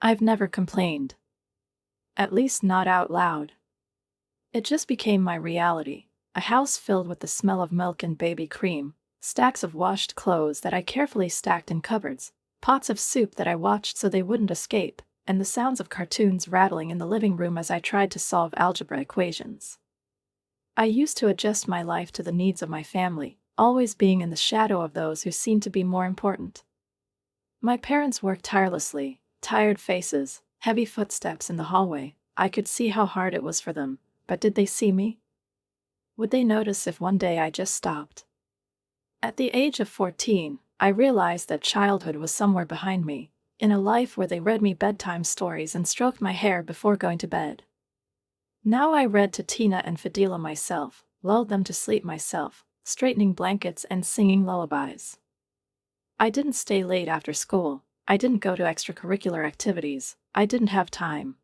I've never complained. At least not out loud. It just became my reality. A house filled with the smell of milk and baby cream, stacks of washed clothes that I carefully stacked in cupboards, pots of soup that I watched so they wouldn't escape, and the sounds of cartoons rattling in the living room as I tried to solve algebra equations. I used to adjust my life to the needs of my family, always being in the shadow of those who seemed to be more important. My parents worked tirelessly, tired faces, heavy footsteps in the hallway. I could see how hard it was for them, but did they see me? Would they notice if one day I just stopped? At the age of 14, I realized that childhood was somewhere behind me, in a life where they read me bedtime stories and stroked my hair before going to bed. Now I read to Tina and Fadila myself, lulled them to sleep myself, straightening blankets and singing lullabies. I didn't stay late after school. I didn't go to extracurricular activities. I didn't have time.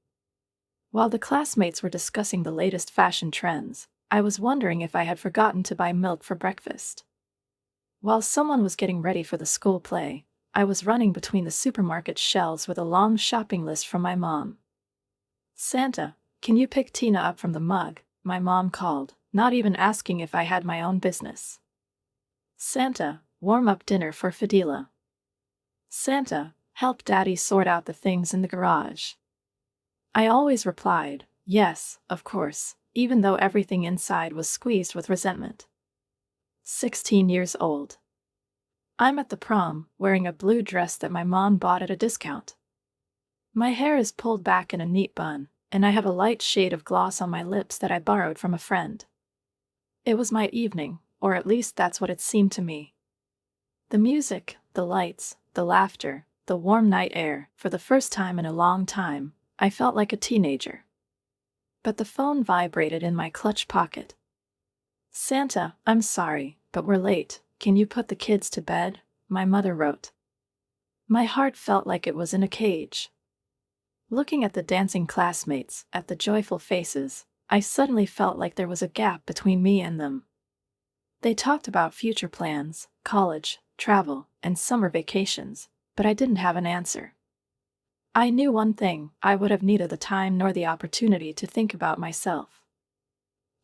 While the classmates were discussing the latest fashion trends, I was wondering if I had forgotten to buy milk for breakfast. While someone was getting ready for the school play, I was running between the supermarket shelves with a long shopping list from my mom. "Santa, can you pick Tina up from the mug?" my mom called, not even asking if I had my own business. "Santa, warm up dinner for Fadila." "Santa, help Daddy sort out the things in the garage." I always replied, "Yes, of course," even though everything inside was squeezed with resentment. 16 years old. I'm at the prom, wearing a blue dress that my mom bought at a discount. My hair is pulled back in a neat bun, and I have a light shade of gloss on my lips that I borrowed from a friend. It was my evening, or at least that's what it seemed to me. The music, the lights, the laughter, the warm night air. For the first time in a long time, I felt like a teenager. But the phone vibrated in my clutch pocket. "Santa, I'm sorry, but we're late. Can you put the kids to bed?" my mother wrote. My heart felt like it was in a cage. Looking at the dancing classmates, at the joyful faces, I suddenly felt like there was a gap between me and them. They talked about future plans, college, travel, and summer vacations, but I didn't have an answer. I knew one thing: I would have neither the time nor the opportunity to think about myself.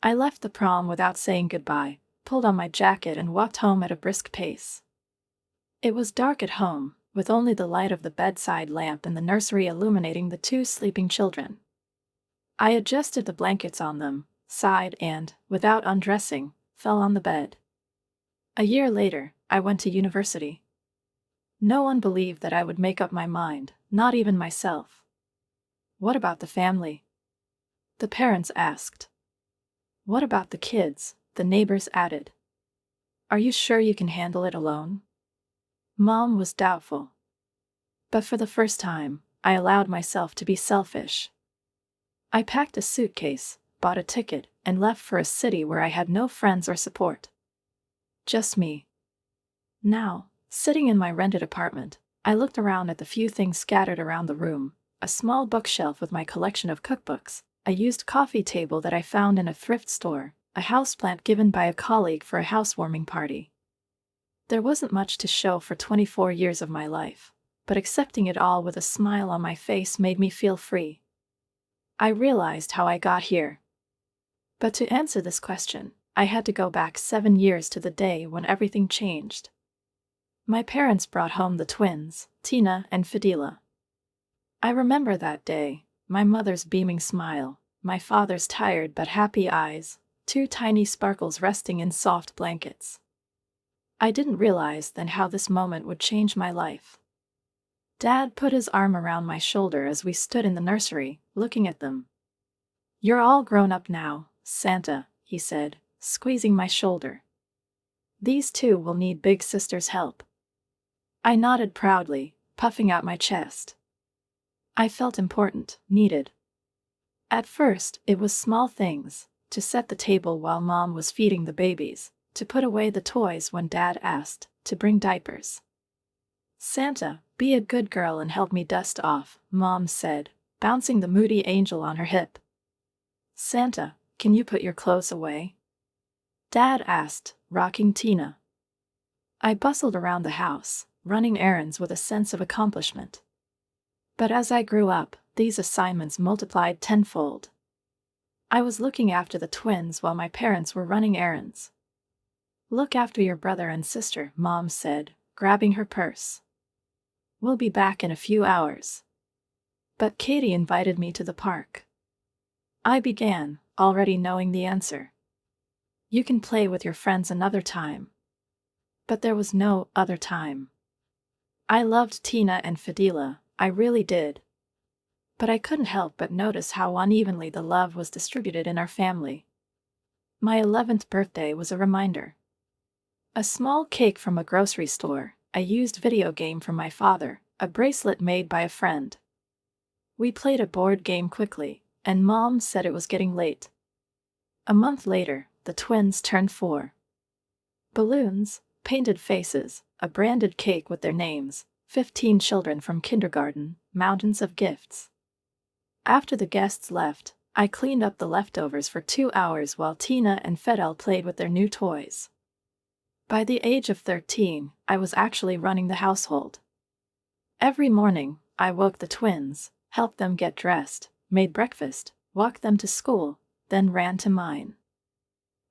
I left the prom without saying goodbye, pulled on my jacket and walked home at a brisk pace. It was dark at home, with only the light of the bedside lamp in the nursery illuminating the two sleeping children. I adjusted the blankets on them, sighed and, without undressing, fell on the bed. A year later, I went to university. No one believed that I would make up my mind, not even myself. "What about the family?" the parents asked. "What about the kids?" the neighbors added. "Are you sure you can handle it alone?" Mom was doubtful. But for the first time, I allowed myself to be selfish. I packed a suitcase, bought a ticket, and left for a city where I had no friends or support. Just me. Now, sitting in my rented apartment, I looked around at the few things scattered around the room: a small bookshelf with my collection of cookbooks, a used coffee table that I found in a thrift store, a houseplant given by a colleague for a housewarming party. There wasn't much to show for 24 years of my life, but accepting it all with a smile on my face made me feel free. I realized how I got here. But to answer this question, I had to go back 7 years to the day when everything changed. My parents brought home the twins, Tina and Fadila. I remember that day, my mother's beaming smile, my father's tired but happy eyes, two tiny sparkles resting in soft blankets. I didn't realize then how this moment would change my life. Dad put his arm around my shoulder as we stood in the nursery, looking at them. "You're all grown up now, Santa," he said, squeezing my shoulder. "These two will need big sister's help." I nodded proudly, puffing out my chest. I felt important, needed. At first, it was small things: to set the table while Mom was feeding the babies, to put away the toys when Dad asked, to bring diapers. "Santa, be a good girl and help me dust off," Mom said, bouncing the moody angel on her hip. "Santa, can you put your clothes away?" Dad asked, rocking Tina. I bustled around the house, running errands with a sense of accomplishment. But as I grew up, these assignments multiplied tenfold. I was looking after the twins while my parents were running errands. "Look after your brother and sister," Mom said, grabbing her purse. "We'll be back in a few hours." But Katie invited me to the park. I began, already knowing the answer. "You can play with your friends another time." But there was no other time. I loved Tina and Fadila, I really did. But I couldn't help but notice how unevenly the love was distributed in our family. My 11th birthday was a reminder. A small cake from a grocery store, a used video game from my father, a bracelet made by a friend. We played a board game quickly, and Mom said it was getting late. A month later, the twins turned 4. Balloons, painted faces, a branded cake with their names, 15 children from kindergarten, mountains of gifts. After the guests left, I cleaned up the leftovers for 2 hours while Tina and Fidel played with their new toys. By the age of 13, I was actually running the household. Every morning, I woke the twins, helped them get dressed, made breakfast, walked them to school, then ran to mine.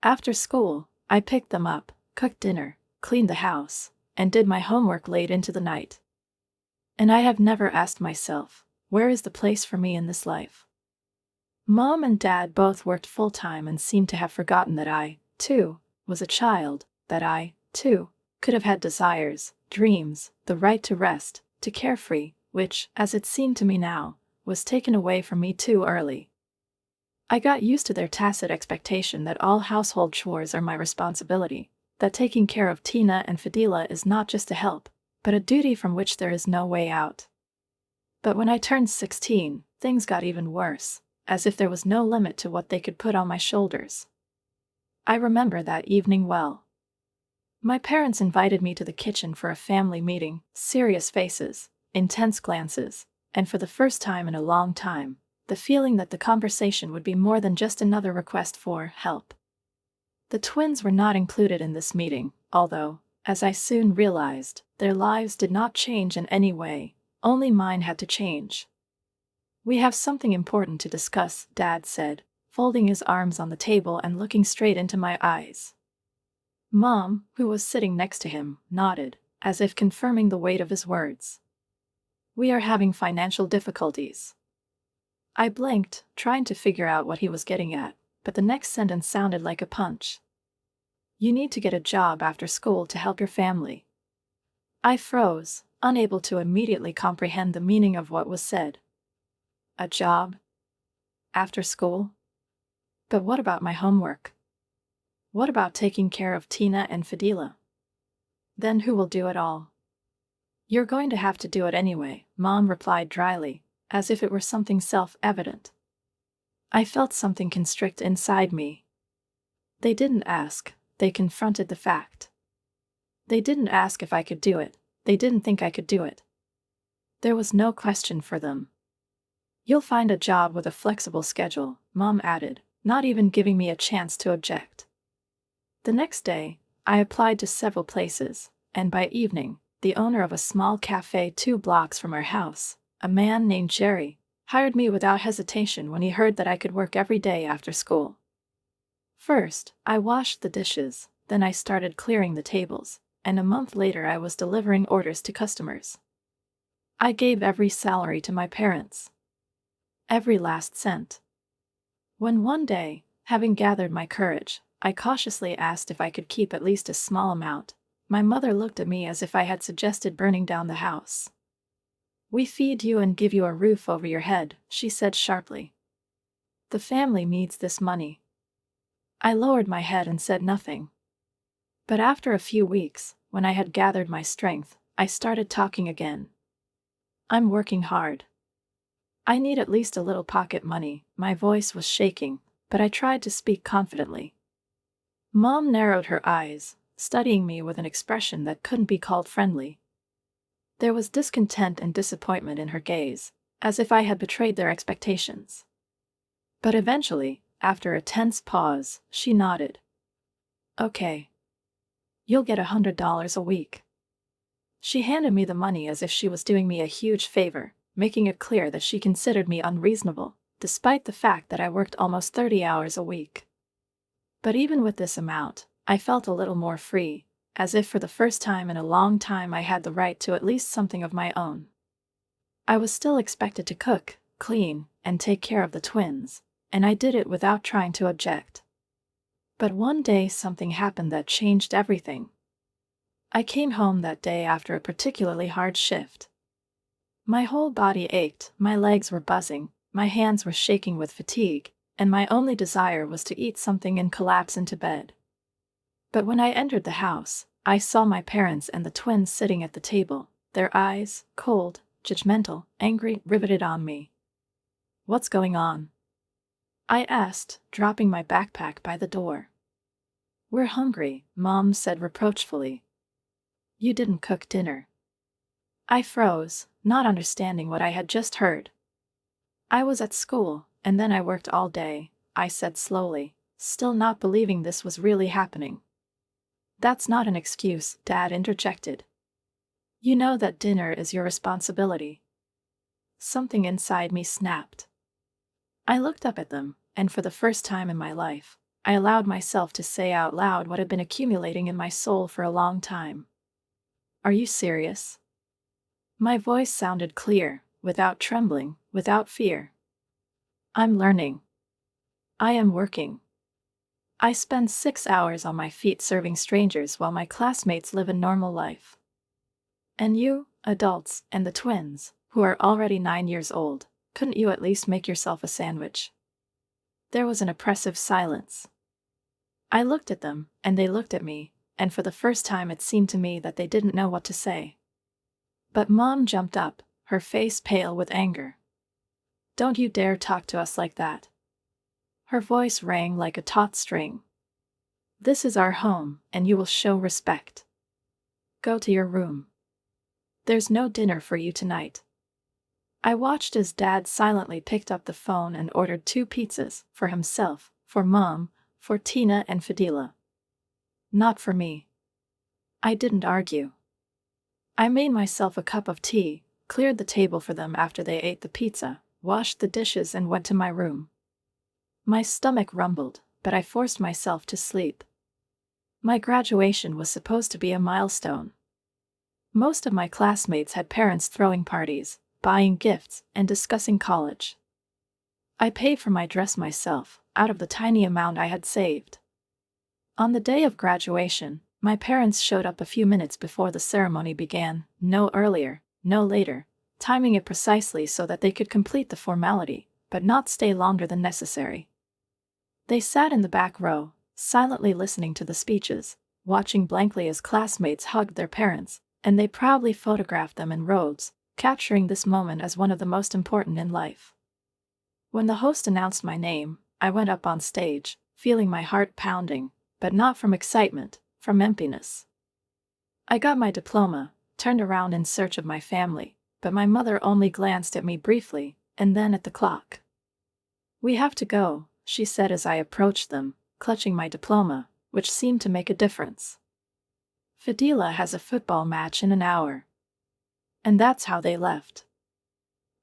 After school, I picked them up, cooked dinner, cleaned the house, and did my homework late into the night. And I have never asked myself, where is the place for me in this life? Mom and Dad both worked full-time and seemed to have forgotten that I, too, was a child, that I, too, could have had desires, dreams, the right to rest, to carefree, which, as it seemed to me now, was taken away from me too early. I got used to their tacit expectation that all household chores are my responsibility, that taking care of Tina and Fadila is not just a help, but a duty from which there is no way out. But when I turned 16, things got even worse, as if there was no limit to what they could put on my shoulders. I remember that evening well. My parents invited me to the kitchen for a family meeting, serious faces, intense glances, and for the first time in a long time, the feeling that the conversation would be more than just another request for help. The twins were not included in this meeting, although, as I soon realized, their lives did not change in any way, only mine had to change. "We have something important to discuss," Dad said, folding his arms on the table and looking straight into my eyes. Mom, who was sitting next to him, nodded, as if confirming the weight of his words. "We are having financial difficulties." I blinked, trying to figure out what he was getting at, but the next sentence sounded like a punch. "You need to get a job after school to help your family." I froze, unable to immediately comprehend the meaning of what was said. A job? After school? But what about my homework? What about taking care of Tina and Fadila? Then who will do it all? "You're going to have to do it anyway," Mom replied dryly, as if it were something self-evident. I felt something constrict inside me. They didn't ask, they confronted the fact. They didn't ask if I could do it, they didn't think I could do it. There was no question for them. "You'll find a job with a flexible schedule," Mom added, not even giving me a chance to object. The next day, I applied to several places, and by evening, the owner of a small cafe 2 blocks from our house, a man named Jerry, hired me without hesitation when he heard that I could work every day after school. First, I washed the dishes, then I started clearing the tables, and a month later I was delivering orders to customers. I gave every salary to my parents. Every last cent. When one day, having gathered my courage, I cautiously asked if I could keep at least a small amount, my mother looked at me as if I had suggested burning down the house. "We feed you and give you a roof over your head," she said sharply. "The family needs this money." I lowered my head and said nothing. But after a few weeks, when I had gathered my strength, I started talking again. "I'm working hard. I need at least a little pocket money." My voice was shaking, but I tried to speak confidently. Mom narrowed her eyes, studying me with an expression that couldn't be called friendly. There was discontent and disappointment in her gaze, as if I had betrayed their expectations. But eventually, after a tense pause, she nodded. "Okay. You'll get $100 a week." She handed me the money as if she was doing me a huge favor, making it clear that she considered me unreasonable, despite the fact that I worked almost 30 hours a week. But even with this amount, I felt a little more free, as if for the first time in a long time I had the right to at least something of my own. I was still expected to cook, clean, and take care of the twins, and I did it without trying to object. But one day something happened that changed everything. I came home that day after a particularly hard shift. My whole body ached, my legs were buzzing, my hands were shaking with fatigue, and my only desire was to eat something and collapse into bed. But when I entered the house, I saw my parents and the twins sitting at the table, their eyes, cold, judgmental, angry, riveted on me. "What's going on?" I asked, dropping my backpack by the door. "We're hungry," Mom said reproachfully. "You didn't cook dinner." I froze, not understanding what I had just heard. "I was at school, and then I worked all day," I said slowly, still not believing this was really happening. "That's not an excuse," Dad interjected. "You know that dinner is your responsibility." Something inside me snapped. I looked up at them, and for the first time in my life, I allowed myself to say out loud what had been accumulating in my soul for a long time. "Are you serious?" My voice sounded clear, without trembling, without fear. "I'm learning. I am working. I spend 6 hours on my feet serving strangers while my classmates live a normal life. And you, adults, and the twins, who are already 9 years old, couldn't you at least make yourself a sandwich?" There was an oppressive silence. I looked at them, and they looked at me, and for the first time it seemed to me that they didn't know what to say. But Mom jumped up, her face pale with anger. "Don't you dare talk to us like that." Her voice rang like a taut string. "This is our home, and you will show respect. Go to your room. There's no dinner for you tonight." I watched as Dad silently picked up the phone and ordered 2 pizzas, for himself, for Mom, for Tina and Fadila. Not for me. I didn't argue. I made myself a cup of tea, cleared the table for them after they ate the pizza, washed the dishes and went to my room. My stomach rumbled, but I forced myself to sleep. My graduation was supposed to be a milestone. Most of my classmates had parents throwing parties, buying gifts, and discussing college. I paid for my dress myself, out of the tiny amount I had saved. On the day of graduation, my parents showed up a few minutes before the ceremony began, no earlier, no later, timing it precisely so that they could complete the formality, but not stay longer than necessary. They sat in the back row, silently listening to the speeches, watching blankly as classmates hugged their parents, and they proudly photographed them in robes, capturing this moment as one of the most important in life. When the host announced my name, I went up on stage, feeling my heart pounding, but not from excitement, from emptiness. I got my diploma, turned around in search of my family, but my mother only glanced at me briefly, and then at the clock. "We have to go," she said as I approached them, clutching my diploma, which seemed to make a difference. "Fadila has a football match in an hour." And that's how they left.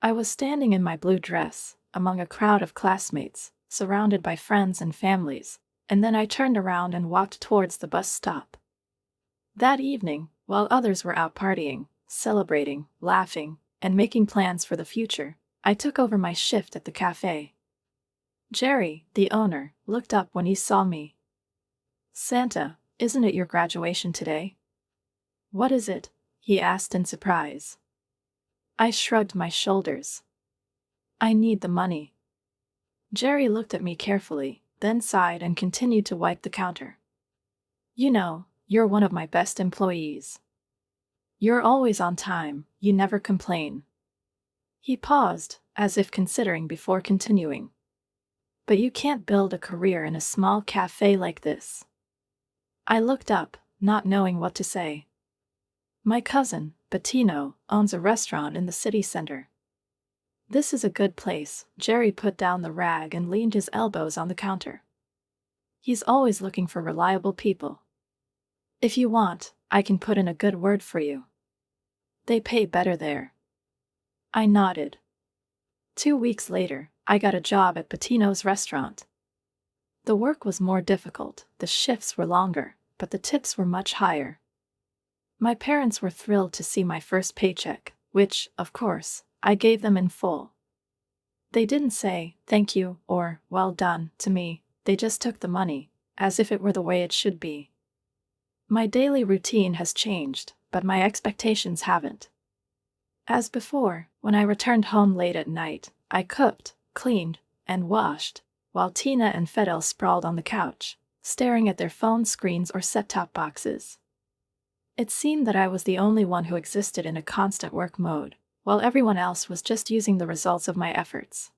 I was standing in my blue dress, among a crowd of classmates, surrounded by friends and families, and then I turned around and walked towards the bus stop. That evening, while others were out partying, celebrating, laughing, and making plans for the future, I took over my shift at the cafe. Jerry, the owner, looked up when he saw me. "Santa, isn't it your graduation today?" "What is it?" he asked in surprise. I shrugged my shoulders. "I need the money." Jerry looked at me carefully, then sighed and continued to wipe the counter. "You know, you're one of my best employees. You're always on time, you never complain." He paused, as if considering before continuing. "But you can't build a career in a small cafe like this." I looked up, not knowing what to say. "My cousin, Bettino, owns a restaurant in the city center." "This is a good place." Jerry put down the rag and leaned his elbows on the counter. "He's always looking for reliable people. If you want, I can put in a good word for you. They pay better there." I nodded. 2 weeks later, I got a job at Patino's restaurant. The work was more difficult, the shifts were longer, but the tips were much higher. My parents were thrilled to see my first paycheck, which, of course, I gave them in full. They didn't say, "Thank you," or "Well done," to me, they just took the money, as if it were the way it should be. My daily routine has changed, but my expectations haven't. As before, when I returned home late at night, I cooked, cleaned, and washed, while Tina and Fidel sprawled on the couch, staring at their phone screens or set-top boxes. It seemed that I was the only one who existed in a constant work mode, while everyone else was just using the results of my efforts.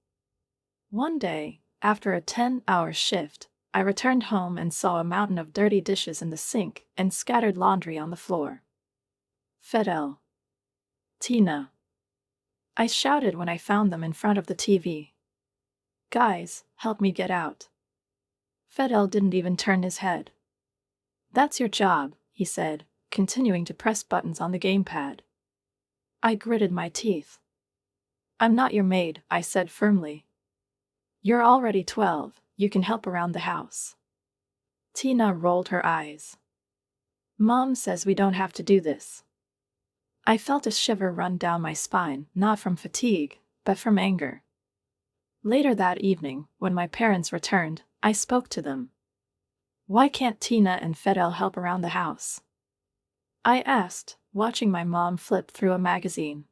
One day, after a 10-hour shift, I returned home and saw a mountain of dirty dishes in the sink and scattered laundry on the floor. Fidel. Tina. I shouted when I found them in front of the TV. "Guys, help me get out." Fidel didn't even turn his head. "That's your job," he said, continuing to press buttons on the gamepad. I gritted my teeth. "I'm not your maid," I said firmly. "You're already 12, you can help around the house." Tina rolled her eyes. "Mom says we don't have to do this." I felt a shiver run down my spine, not from fatigue, but from anger. Later that evening, when my parents returned, I spoke to them. "Why can't Tina and Fidel help around the house?" I asked, watching my mom flip through a magazine.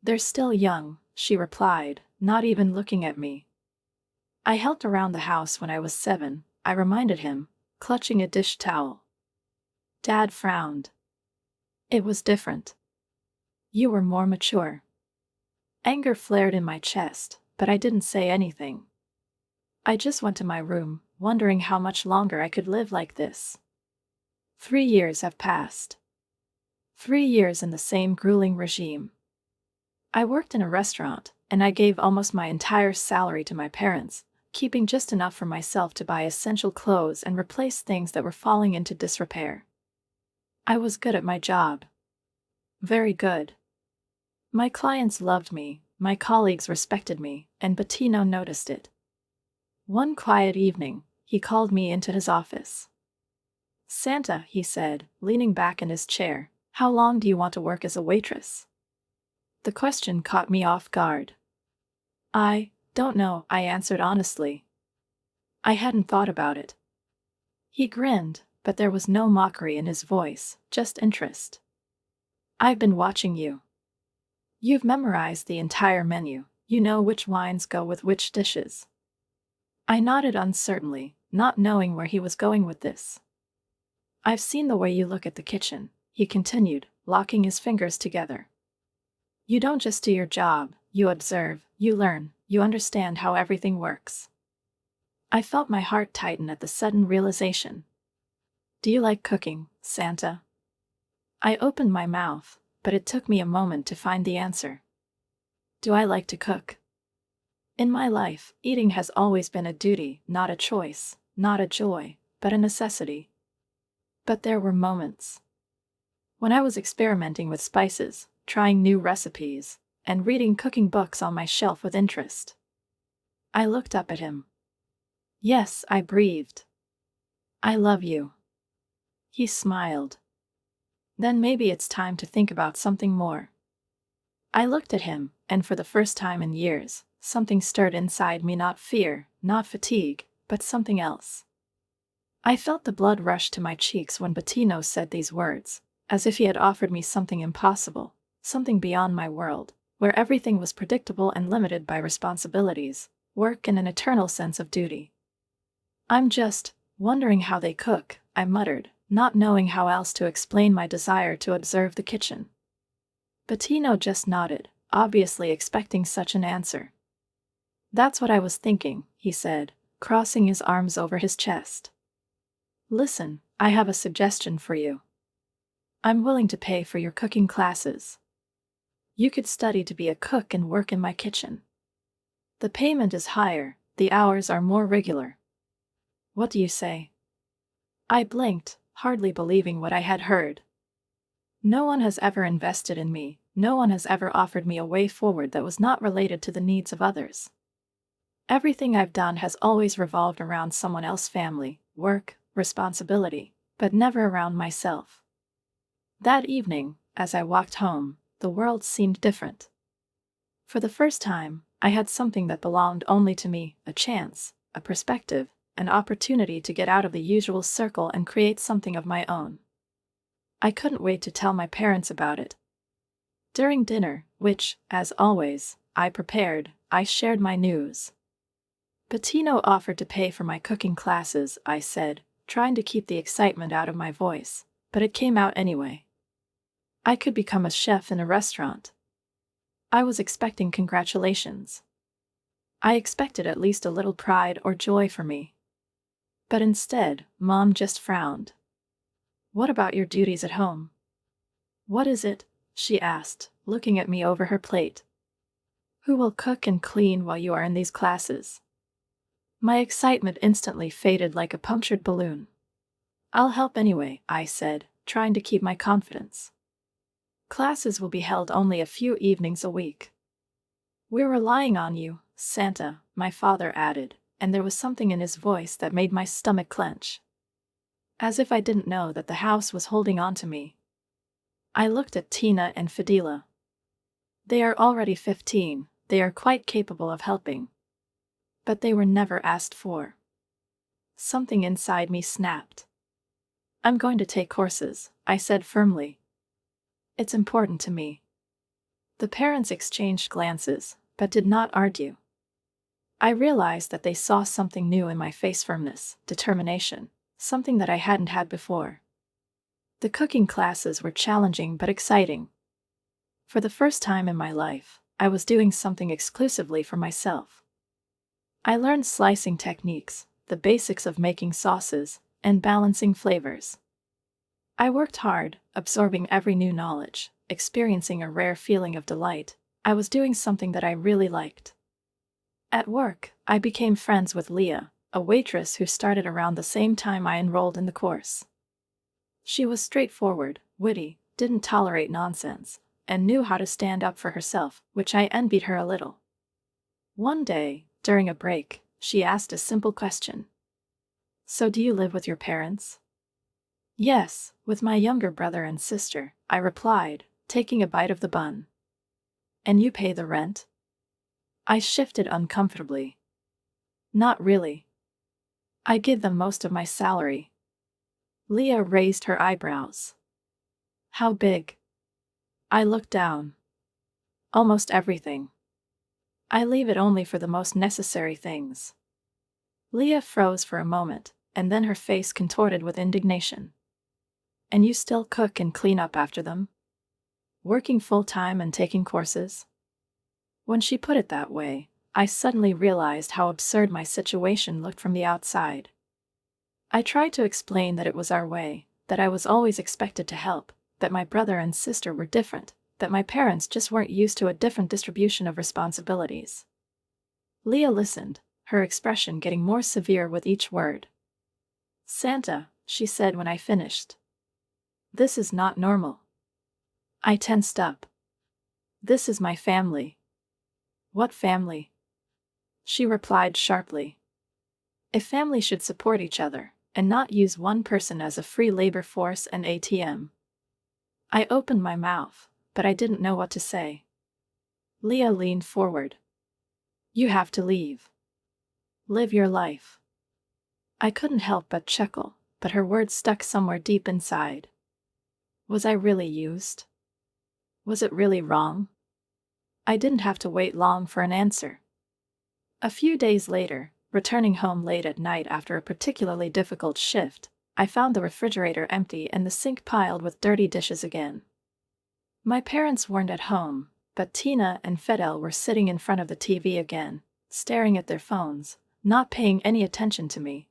"They're still young," she replied, not even looking at me. "I helped around the house when I was 7, I reminded him, clutching a dish towel. Dad frowned. "It was different. You were more mature." Anger flared in my chest, but I didn't say anything. I just went to my room, wondering how much longer I could live like this. 3 years have passed. 3 years in the same grueling regime. I worked in a restaurant, and I gave almost my entire salary to my parents, keeping just enough for myself to buy essential clothes and replace things that were falling into disrepair. I was good at my job. Very good. My clients loved me, my colleagues respected me, and Bettino noticed it. One quiet evening, he called me into his office. "Santa," he said, leaning back in his chair, "how long do you want to work as a waitress?" The question caught me off guard. "I don't know," I answered honestly. I hadn't thought about it. He grinned, but there was no mockery in his voice, just interest. "I've been watching you. You've memorized the entire menu, you know which wines go with which dishes." I nodded uncertainly, not knowing where he was going with this. "I've seen the way you look at the kitchen," he continued, locking his fingers together. "You don't just do your job, you observe, you learn, you understand how everything works." I felt my heart tighten at the sudden realization. "Do you like cooking, Santa?" I opened my mouth, but it took me a moment to find the answer. Do I like to cook? In my life, eating has always been a duty, not a choice, not a joy, but a necessity. But there were moments. When I was experimenting with spices, trying new recipes, and reading cooking books on my shelf with interest. I looked up at him. "Yes," I breathed. "I love you." He smiled. "Then maybe it's time to think about something more." I looked at him, and for the first time in years, something stirred inside me, not fear, not fatigue, but something else. I felt the blood rush to my cheeks when Bettino said these words, as if he had offered me something impossible, something beyond my world, where everything was predictable and limited by responsibilities, work, and an eternal sense of duty. "I'm just wondering how they cook," I muttered, not knowing how else to explain my desire to observe the kitchen. Bettino just nodded, obviously expecting such an answer. "That's what I was thinking," he said, crossing his arms over his chest. "Listen, I have a suggestion for you. I'm willing to pay for your cooking classes. You could study to be a cook and work in my kitchen. The payment is higher, the hours are more regular. What do you say?" I blinked, hardly believing what I had heard. No one has ever invested in me, No one has ever offered me a way forward that was not related to the needs of others. Everything I've done has always revolved around someone else's family, work, responsibility, but never around myself. That evening, as I walked home, the world seemed different. For the first time, I had something that belonged only to me, a chance, a perspective, an opportunity to get out of the usual circle and create something of my own. I couldn't wait to tell my parents about it. During dinner, which, as always, I prepared, I shared my news. Bettino offered to pay for my cooking classes, I said, trying to keep the excitement out of my voice, but it came out anyway. I could become a chef in a restaurant. I was expecting congratulations. I expected at least a little pride or joy for me. But instead, Mom just frowned. "What about your duties at home?" "What is it?" she asked, looking at me over her plate. "Who will cook and clean while you are in these classes?" My excitement instantly faded like a punctured balloon. "I'll help anyway," I said, trying to keep my confidence. "Classes will be held only a few evenings a week." "We're relying on you, Santa," my father added, and there was something in his voice that made my stomach clench. As if I didn't know that the house was holding on to me. I looked at Tina and Fadila. They are already 15, they are quite capable of helping. But they were never asked for. Something inside me snapped. "I'm going to take courses," I said firmly. "It's important to me." The parents exchanged glances, but did not argue. I realized that they saw something new in my face: firmness, determination, something that I hadn't had before. The cooking classes were challenging but exciting. For the first time in my life, I was doing something exclusively for myself. I learned slicing techniques, the basics of making sauces, and balancing flavors. I worked hard, absorbing every new knowledge, experiencing a rare feeling of delight. I was doing something that I really liked. At work, I became friends with Leah, a waitress who started around the same time I enrolled in the course. She was straightforward, witty, didn't tolerate nonsense, and knew how to stand up for herself, which I envied her a little. One day, during a break, she asked a simple question. "So do you live with your parents?" "Yes, with my younger brother and sister," I replied, taking a bite of the bun. "And you pay the rent?" I shifted uncomfortably. "Not really. I give them most of my salary." Leah raised her eyebrows. "How big?" I looked down. "Almost everything. I leave it only for the most necessary things." Leah froze for a moment, and then her face contorted with indignation. "And you still cook and clean up after them? Working full-time and taking courses?" When she put it that way, I suddenly realized how absurd my situation looked from the outside. I tried to explain that it was our way, that I was always expected to help, that my brother and sister were different, that my parents just weren't used to a different distribution of responsibilities. Leah listened, her expression getting more severe with each word. "Santa," she said when I finished. "This is not normal." I tensed up. "This is my family." "What family?" She replied sharply. "A family should support each other, and not use one person as a free labor force and ATM." I opened my mouth, but I didn't know what to say. Leah leaned forward. "You have to leave. Live your life." I couldn't help but chuckle, but her words stuck somewhere deep inside. Was I really used? Was it really wrong? I didn't have to wait long for an answer. A few days later, returning home late at night after a particularly difficult shift, I found the refrigerator empty and the sink piled with dirty dishes again. My parents weren't at home, but Tina and Fidel were sitting in front of the TV again, staring at their phones, not paying any attention to me.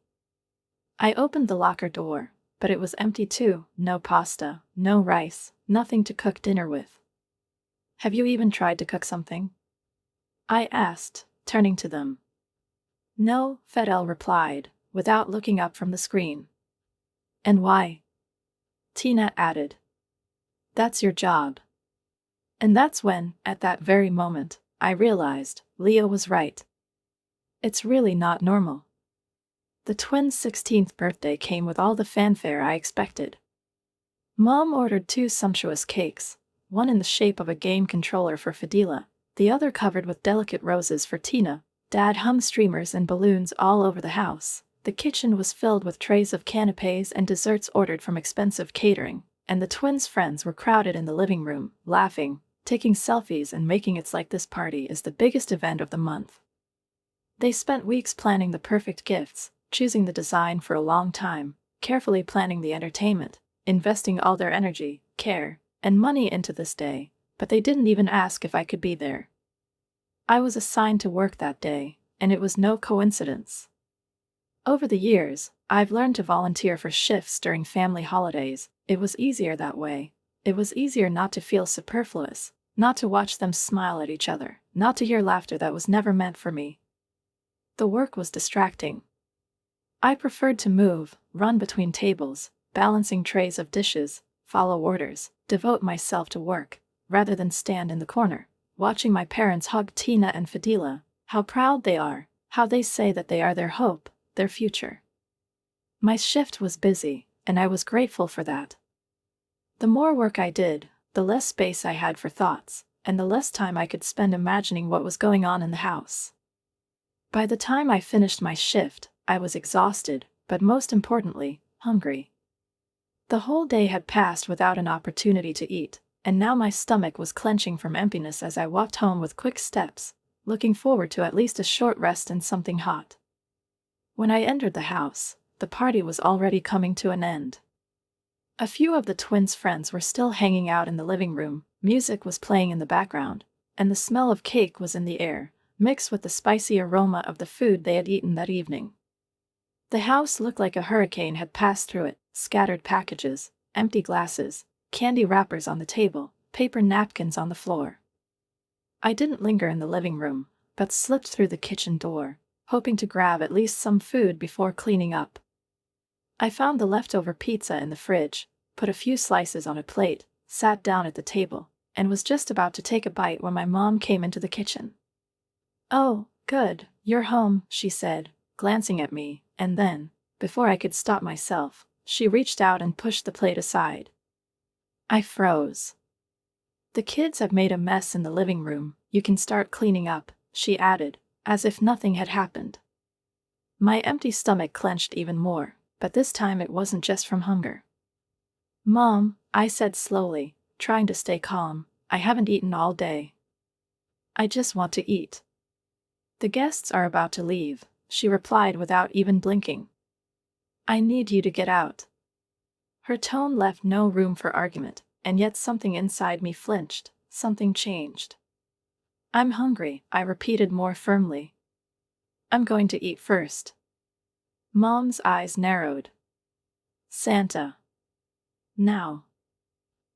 I opened the locker door, but it was empty too: no pasta, no rice, nothing to cook dinner with. "Have you even tried to cook something?" I asked, turning to them. "No," Fidel replied, without looking up from the screen. "And why?" Tina added. "That's your job." And that's when, at that very moment, I realized Leo was right. It's really not normal. The twins' 16th birthday came with all the fanfare I expected. Mom ordered 2 sumptuous cakes, one in the shape of a game controller for Fadila, the other covered with delicate roses for Tina. Dad hung streamers and balloons all over the house. The kitchen was filled with trays of canapes and desserts ordered from expensive catering, and the twins' friends were crowded in the living room, laughing, taking selfies and making it like this party is the biggest event of the month. They spent weeks planning the perfect gifts, choosing the design for a long time, carefully planning the entertainment, investing all their energy, care, and money into this day, but they didn't even ask if I could be there. I was assigned to work that day, and it was no coincidence. Over the years, I've learned to volunteer for shifts during family holidays. It was easier that way. It was easier not to feel superfluous, not to watch them smile at each other, not to hear laughter that was never meant for me. The work was distracting. I preferred to move, run between tables, balancing trays of dishes, follow orders, devote myself to work, rather than stand in the corner, watching my parents hug Tina and Fadila, how proud they are, how they say that they are their hope, their future. My shift was busy, and I was grateful for that. The more work I did, the less space I had for thoughts, and the less time I could spend imagining what was going on in the house. By the time I finished my shift, I was exhausted, but most importantly, hungry. The whole day had passed without an opportunity to eat, and now my stomach was clenching from emptiness as I walked home with quick steps, looking forward to at least a short rest and something hot. When I entered the house, the party was already coming to an end. A few of the twins' friends were still hanging out in the living room, music was playing in the background, and the smell of cake was in the air, mixed with the spicy aroma of the food they had eaten that evening. The house looked like a hurricane had passed through it, scattered packages, empty glasses, candy wrappers on the table, paper napkins on the floor. I didn't linger in the living room, but slipped through the kitchen door, hoping to grab at least some food before cleaning up. I found the leftover pizza in the fridge, put a few slices on a plate, sat down at the table, and was just about to take a bite when my mom came into the kitchen. "Oh, good, you're home," she said, glancing at me, and then, before I could stop myself, she reached out and pushed the plate aside. I froze. "The kids have made a mess in the living room, you can start cleaning up," she added, as if nothing had happened. My empty stomach clenched even more, but this time it wasn't just from hunger. "Mom," I said slowly, trying to stay calm, "I haven't eaten all day. I just want to eat." "The guests are about to leave," she replied without even blinking. "I need you to get out." Her tone left no room for argument, and yet something inside me flinched, something changed. "I'm hungry," I repeated more firmly. "I'm going to eat first." Mom's eyes narrowed. "Santa. Now."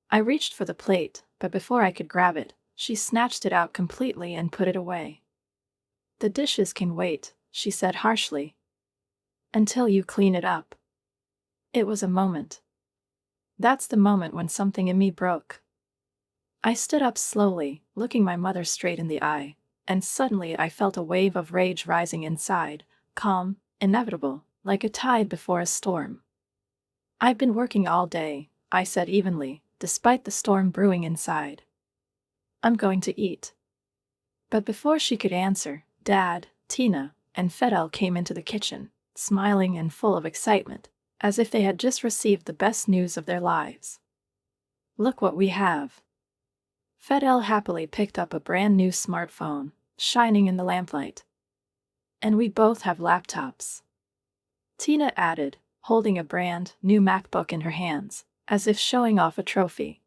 I reached for the plate, but before I could grab it, she snatched it out completely and put it away. "The dishes can wait," she said harshly. "Until you clean it up." It was a moment. That's the moment when something in me broke. I stood up slowly, looking my mother straight in the eye, and suddenly I felt a wave of rage rising inside, calm, inevitable, like a tide before a storm. "I've been working all day," I said evenly, despite the storm brewing inside. "I'm going to eat." But before she could answer, Dad, Tina, and Fidel came into the kitchen, smiling and full of excitement, as if they had just received the best news of their lives. "Look what we have." Fidel happily picked up a brand new smartphone, shining in the lamplight. "And we both have laptops," Tina added, holding a brand new MacBook in her hands, as if showing off a trophy.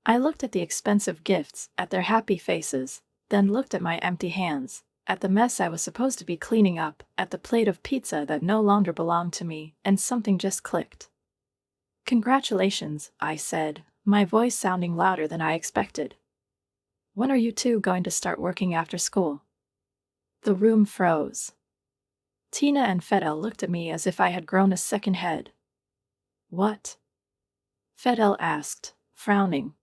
I looked at the expensive gifts, at their happy faces, then looked at my empty hands, at the mess I was supposed to be cleaning up, at the plate of pizza that no longer belonged to me, and something just clicked. "Congratulations," I said, my voice sounding louder than I expected. "When are you two going to start working after school?" The room froze. Tina and Fidel looked at me as if I had grown a second head. "What?" Fidel asked, frowning.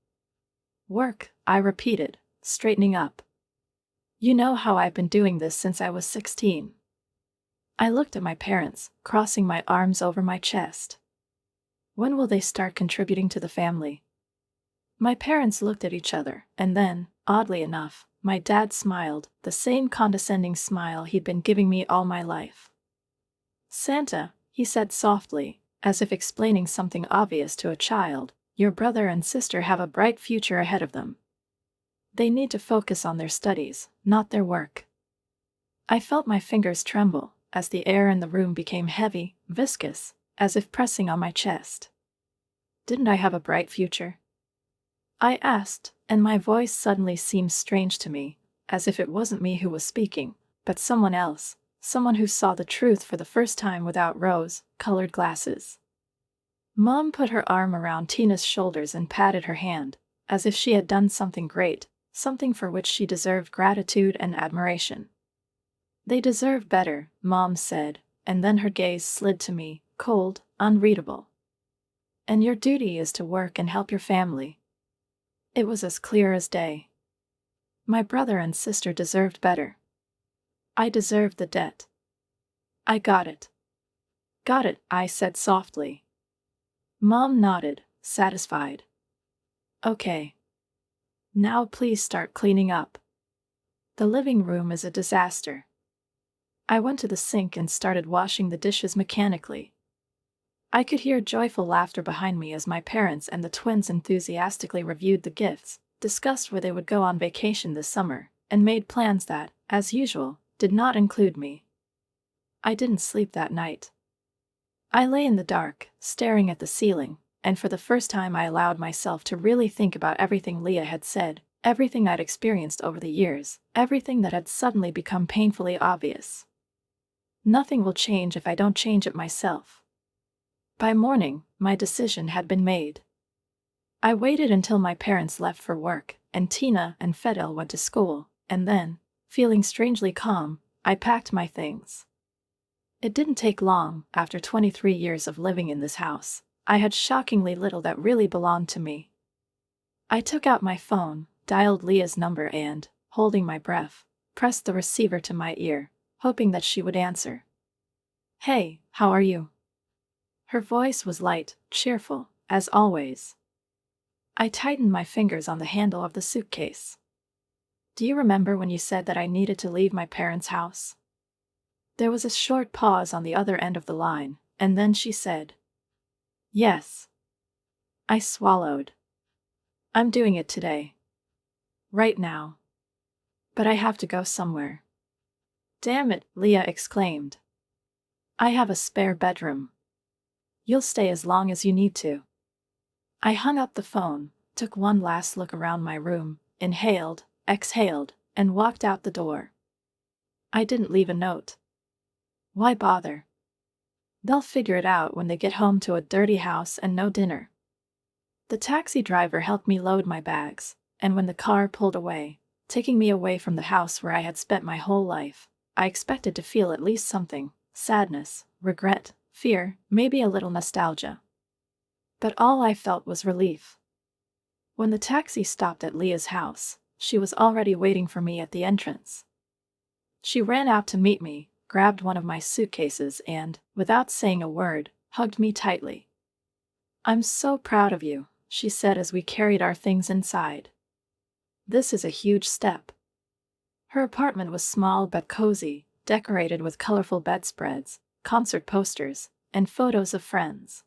"Work," I repeated, straightening up. You know how I've been doing this since I was 16. I looked at my parents, crossing my arms over my chest. When will they start contributing to the family? My parents looked at each other, and then, oddly enough, my dad smiled, the same condescending smile he'd been giving me all my life. Santa, he said softly, as if explaining something obvious to a child, your brother and sister have a bright future ahead of them. They need to focus on their studies, not their work. I felt my fingers tremble, as the air in the room became heavy, viscous, as if pressing on my chest. Didn't I have a bright future? I asked, and my voice suddenly seemed strange to me, as if it wasn't me who was speaking, but someone else, someone who saw the truth for the first time without rose-colored glasses. Mom put her arm around Tina's shoulders and patted her hand, as if she had done something great, something for which she deserved gratitude and admiration. They deserve better, Mom said, and then her gaze slid to me, cold, unreadable. And your duty is to work and help your family. It was as clear as day. My brother and sister deserved better. I deserved the debt. I got it. Got it, I said softly. Mom nodded, satisfied. Okay. Now please start cleaning up. The living room is a disaster. I went to the sink and started washing the dishes mechanically. I could hear joyful laughter behind me as my parents and the twins enthusiastically reviewed the gifts, discussed where they would go on vacation this summer, and made plans that, as usual, did not include me. I didn't sleep that night. I lay in the dark, staring at the ceiling, and for the first time I allowed myself to really think about everything Leah had said, everything I'd experienced over the years, everything that had suddenly become painfully obvious. Nothing will change if I don't change it myself. By morning, my decision had been made. I waited until my parents left for work, and Tina and Fidel went to school, and then, feeling strangely calm, I packed my things. It didn't take long. After 23 years of living in this house, I had shockingly little that really belonged to me. I took out my phone, dialed Leah's number and, holding my breath, pressed the receiver to my ear, hoping that she would answer. Hey, how are you? Her voice was light, cheerful, as always. I tightened my fingers on the handle of the suitcase. Do you remember when you said that I needed to leave my parents' house? There was a short pause on the other end of the line, and then she said, Yes. I swallowed. I'm doing it today. Right now. But I have to go somewhere. Damn it, Leah exclaimed. I have a spare bedroom. You'll stay as long as you need to. I hung up the phone, took one last look around my room, inhaled, exhaled, and walked out the door. I didn't leave a note. Why bother? They'll figure it out when they get home to a dirty house and no dinner. The taxi driver helped me load my bags, and when the car pulled away, taking me away from the house where I had spent my whole life, I expected to feel at least something: sadness, regret, fear, maybe a little nostalgia. But all I felt was relief. When the taxi stopped at Leah's house, she was already waiting for me at the entrance. She ran out to meet me, grabbed one of my suitcases and, without saying a word, hugged me tightly. I'm so proud of you, she said as we carried our things inside. This is a huge step. Her apartment was small but cozy, decorated with colorful bedspreads, concert posters, and photos of friends.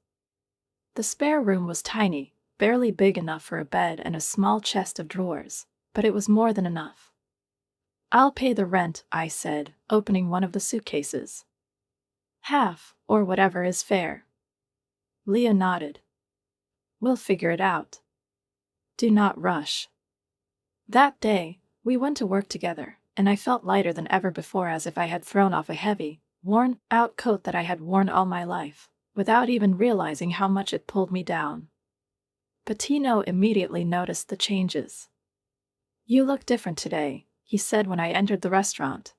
The spare room was tiny, barely big enough for a bed and a small chest of drawers, but it was more than enough. I'll pay the rent, I said, opening one of the suitcases. Half, or whatever is fair. Leah nodded. We'll figure it out. Do not rush. That day, we went to work together, and I felt lighter than ever before, as if I had thrown off a heavy, worn-out coat that I had worn all my life, without even realizing how much it pulled me down. Patino immediately noticed the changes. You look different today, he said when I entered the restaurant.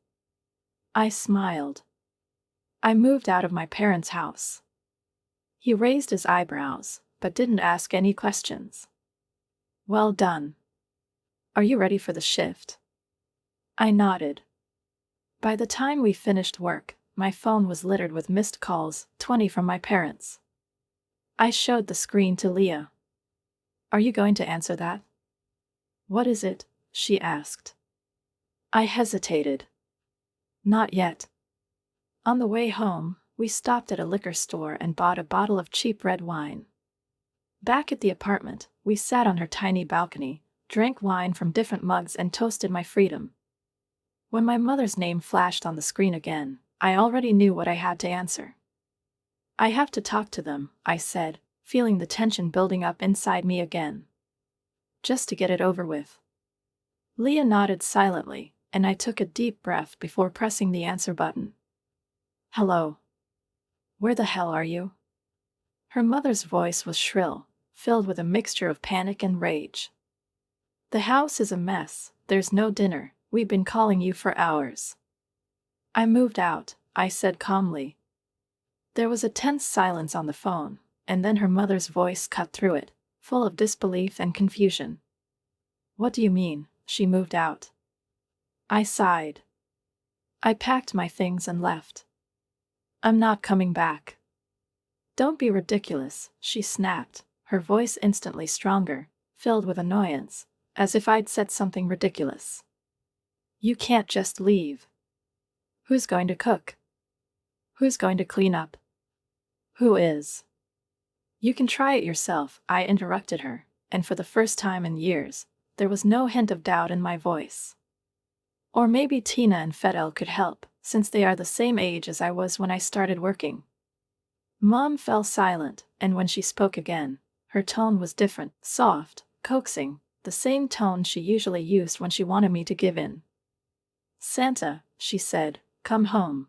I smiled. I moved out of my parents' house. He raised his eyebrows, but didn't ask any questions. Well done. Are you ready for the shift? I nodded. By the time we finished work, my phone was littered with missed calls, 20 from my parents. I showed the screen to Leah. Are you going to answer that? What is it? She asked. I hesitated. Not yet. On the way home, we stopped at a liquor store and bought a bottle of cheap red wine. Back at the apartment, we sat on her tiny balcony, drank wine from different mugs and toasted my freedom. When my mother's name flashed on the screen again, I already knew what I had to answer. I have to talk to them, I said, feeling the tension building up inside me again. Just to get it over with. Leah nodded silently, and I took a deep breath before pressing the answer button. Hello. Where the hell are you? Her mother's voice was shrill, filled with a mixture of panic and rage. The house is a mess, there's no dinner, we've been calling you for hours. I moved out, I said calmly. There was a tense silence on the phone, and then her mother's voice cut through it, full of disbelief and confusion. What do you mean, she moved out? I sighed. I packed my things and left. I'm not coming back. Don't be ridiculous, she snapped, her voice instantly stronger, filled with annoyance, as if I'd said something ridiculous. You can't just leave. Who's going to cook? Who's going to clean up? Who is? You can try it yourself, I interrupted her, and for the first time in years, there was no hint of doubt in my voice. Or maybe Tina and Fidel could help, since they are the same age as I was when I started working. Mom fell silent, and when she spoke again, her tone was different, soft, coaxing, the same tone she usually used when she wanted me to give in. Santa, she said, come home.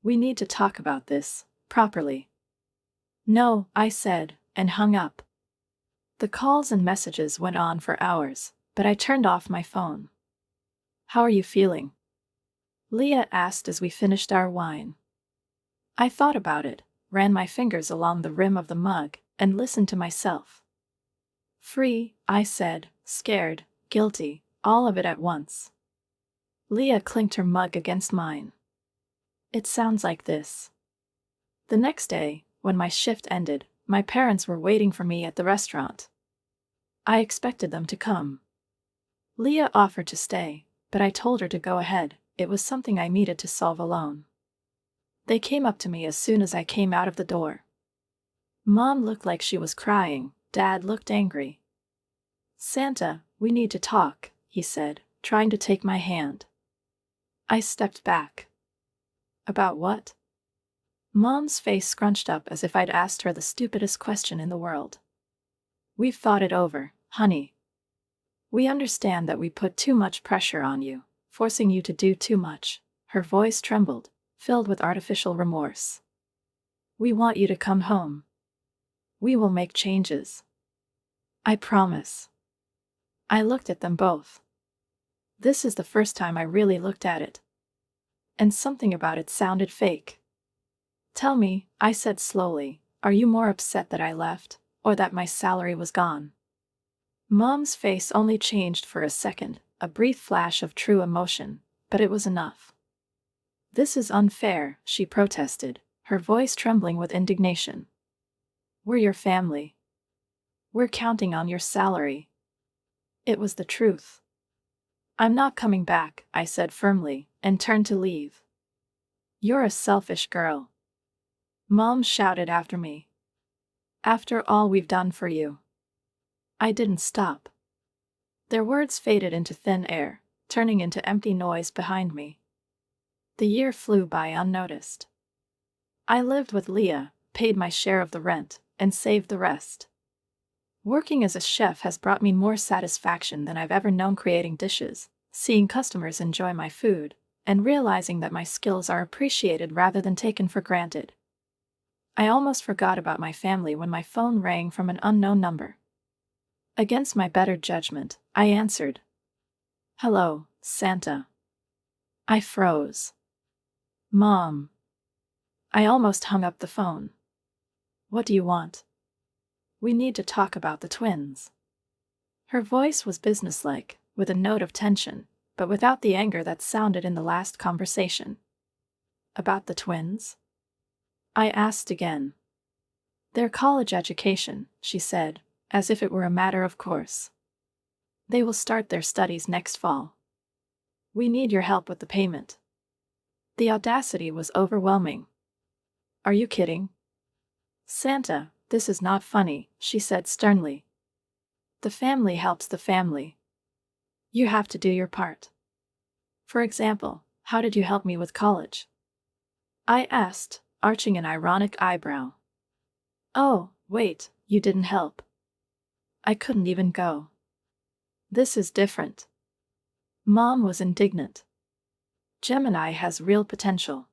We need to talk about this, properly. No, I said, and hung up. The calls and messages went on for hours, but I turned off my phone. How are you feeling? Leah asked as we finished our wine. I thought about it, ran my fingers along the rim of the mug, and listened to myself. Free, I said, scared, guilty, all of it at once. Leah clinked her mug against mine. It sounds like this. The next day, when my shift ended, my parents were waiting for me at the restaurant. I expected them to come. Leah offered to stay, but I told her to go ahead, it was something I needed to solve alone. They came up to me as soon as I came out of the door. Mom looked like she was crying, Dad looked angry. Santa, we need to talk, he said, trying to take my hand. I stepped back. About what? Mom's face scrunched up as if I'd asked her the stupidest question in the world. We've thought it over, honey. We understand that we put too much pressure on you, forcing you to do too much. Her voice trembled, filled with artificial remorse. We want you to come home. We will make changes. I promise. I looked at them both. This is the first time I really looked at it. And something about it sounded fake. Tell me, I said slowly, are you more upset that I left, or that my salary was gone? Mom's face only changed for a second, a brief flash of true emotion, but it was enough. This is unfair, she protested, her voice trembling with indignation. We're your family. We're counting on your salary. It was the truth. I'm not coming back, I said firmly, and turned to leave. You're a selfish girl. Mom shouted after me. After all we've done for you. I didn't stop. Their words faded into thin air, turning into empty noise behind me. The year flew by unnoticed. I lived with Leah, paid my share of the rent, and saved the rest. Working as a chef has brought me more satisfaction than I've ever known creating dishes, seeing customers enjoy my food, and realizing that my skills are appreciated rather than taken for granted. I almost forgot about my family when my phone rang from an unknown number. Against my better judgment, I answered. Hello, Santa. I froze. Mom. I almost hung up the phone. What do you want? We need to talk about the twins. Her voice was businesslike, with a note of tension, but without the anger that sounded in the last conversation. About the twins? I asked again. Their college education, she said, as if it were a matter of course. They will start their studies next fall. We need your help with the payment. The audacity was overwhelming. Are you kidding? Santa, this is not funny, she said sternly. The family helps the family. You have to do your part. For example, how did you help me with college? I asked, arching an ironic eyebrow. Oh, wait, you didn't help. I couldn't even go. This is different. Mom was indignant. Gemini has real potential.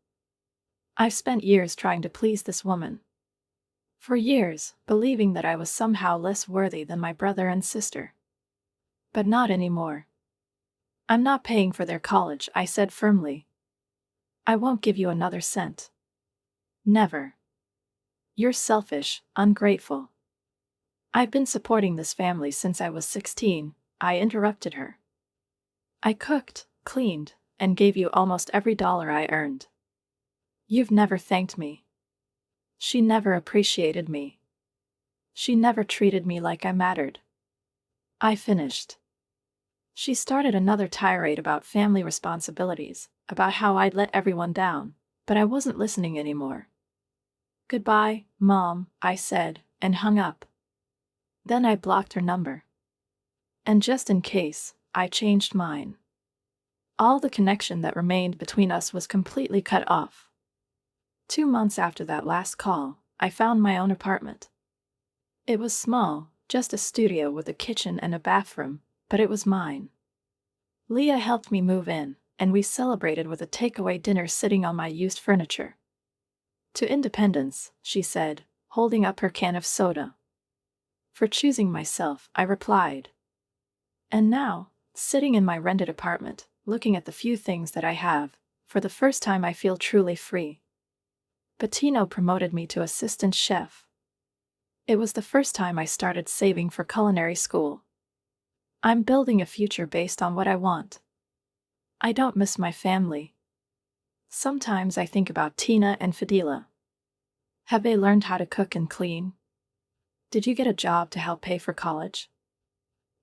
I've spent years trying to please this woman. For years, believing that I was somehow less worthy than my brother and sister. But not anymore. I'm not paying for their college, I said firmly. I won't give you another cent. Never. You're selfish, ungrateful. I've been supporting this family since I was 16, I interrupted her. I cooked, cleaned, and gave you almost every dollar I earned. You've never thanked me. She never appreciated me. She never treated me like I mattered. I finished. She started another tirade about family responsibilities, about how I'd let everyone down, but I wasn't listening anymore. Goodbye, Mom, I said, and hung up. Then I blocked her number. And just in case, I changed mine. All the connection that remained between us was completely cut off. 2 months after that last call, I found my own apartment. It was small, just a studio with a kitchen and a bathroom, but it was mine. Leah helped me move in, and we celebrated with a takeaway dinner sitting on my used furniture. To independence, she said, holding up her can of soda. For choosing myself, I replied. And now, sitting in my rented apartment, looking at the few things that I have, for the first time I feel truly free. Bettino promoted me to assistant chef. It was the first time I started saving for culinary school. I'm building a future based on what I want. I don't miss my family. Sometimes I think about Tina and Fadila. Have they learned how to cook and clean? Did you get a job to help pay for college?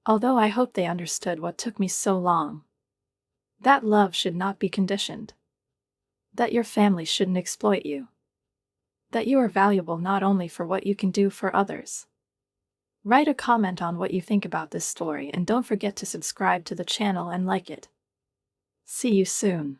Although I hope they understood what took me so long. That love should not be conditioned. That your family shouldn't exploit you. That you are valuable not only for what you can do for others. Write a comment on what you think about this story and don't forget to subscribe to the channel and like it. See you soon.